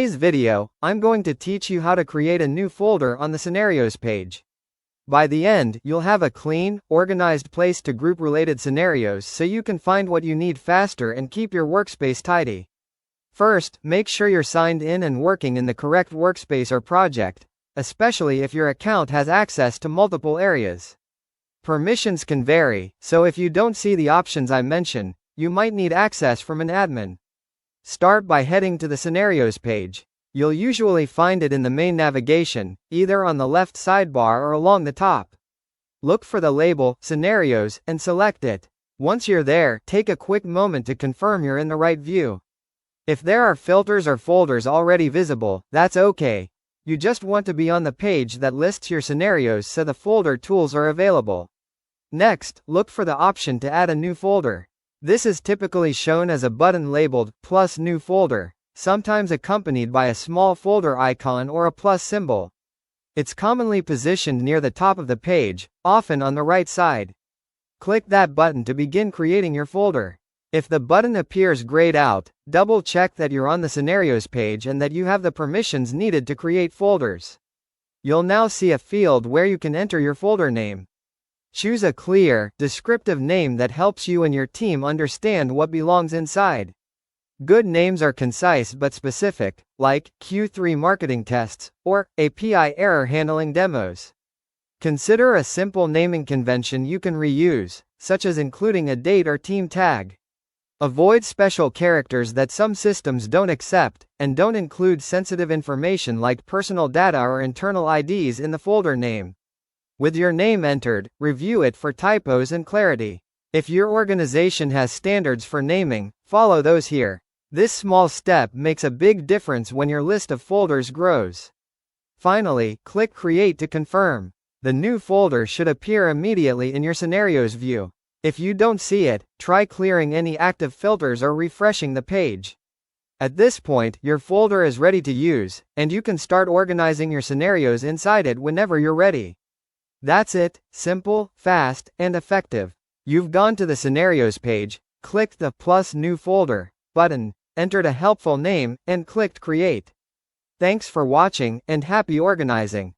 In today's video, I'm going to teach you how to create a new folder on the Scenarios page. By the end, you'll have a clean, organized place to group related scenarios so you can find what you need faster and keep your workspace tidy. First, make sure you're signed in and working in the correct workspace or project, especially if your account has access to multiple areas. Permissions can vary, so if you don't see the options I mention, you might need access from an admin. Start by heading to the Scenarios page. You'll usually find it in the main navigation, either on the left sidebar or along the top. Look for the label, Scenarios, and select it. Once you're there, take a quick moment to confirm you're in the right view. If there are filters or folders already visible, that's okay. You just want to be on the page that lists your scenarios so the folder tools are available. Next, look for the option to add a new folder. This is typically shown as a button labeled plus new folder, sometimes accompanied by a small folder icon or a plus symbol. It's commonly positioned near the top of the page, often on the right side. Click that button to begin creating your folder. If the button appears grayed out, double check that you're on the Scenarios page and that you have the permissions needed to create folders. You'll now see a field where you can enter your folder name. Choose a clear, descriptive name that helps you and your team understand what belongs inside. Good names are concise but specific, like Q3 Marketing Tests or API Error Handling Demos. Consider a simple naming convention you can reuse, such as including a date or team tag. Avoid special characters that some systems don't accept, and don't include sensitive information like personal data or internal IDs in the folder name. With your name entered, review it for typos and clarity. If your organization has standards for naming, follow those here. This small step makes a big difference when your list of folders grows. Finally, click Create to confirm. The new folder should appear immediately in your Scenarios view. If you don't see it, try clearing any active filters or refreshing the page. At this point, your folder is ready to use, and you can start organizing your scenarios inside it whenever you're ready. That's it, simple, fast, and effective. You've gone to the Scenarios page, clicked the plus new folder button, entered a helpful name, and clicked Create. Thanks for watching, and happy organizing.